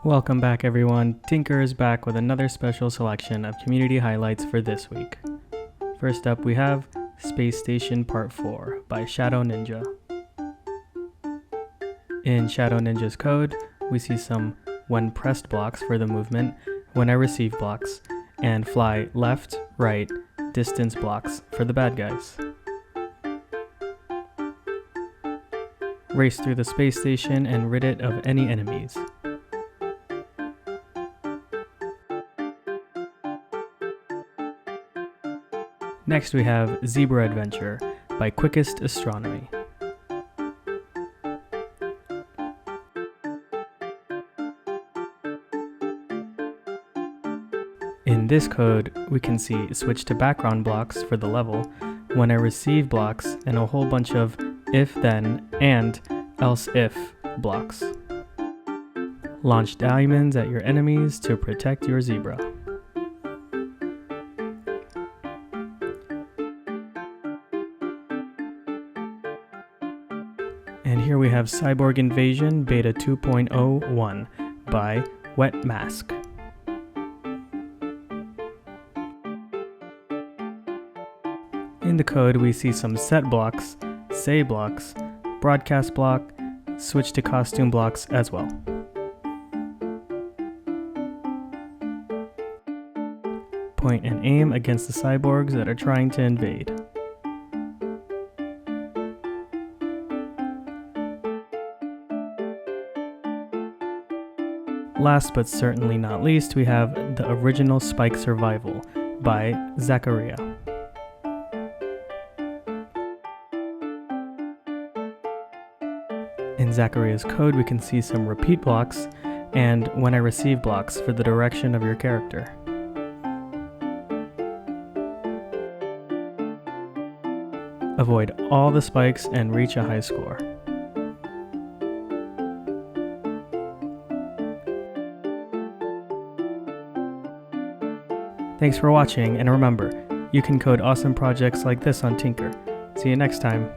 Welcome back everyone, Tynker is back with another special selection of community highlights for this week. First up we have Space Station Part 4 by Shadow Ninja. In Shadow Ninja's code, we see some when pressed blocks for the movement, when I receive blocks, and fly left, right, distance blocks for the bad guys. Race through the space station and rid it of any enemies. Next we have Zebra Adventure by Quickest Astronomy. In this code, we can see switch to background blocks for the level, when I receive blocks, and a whole bunch of if then and else if blocks. Launch diamonds at your enemies to protect your zebra. And here we have Cyborg Invasion Beta 2.01 by Wet Mask. In the code we see some set blocks, say blocks, broadcast block, switch to costume blocks as well. Point and aim against the cyborgs that are trying to invade. Last but certainly not least, we have the original Spike Survival by Zākāriā. In Zākāriā's code, we can see some repeat blocks and when I receive blocks for the direction of your character. Avoid all the spikes and reach a high score. Thanks for watching, and remember, you can code awesome projects like this on Tynker. See you next time.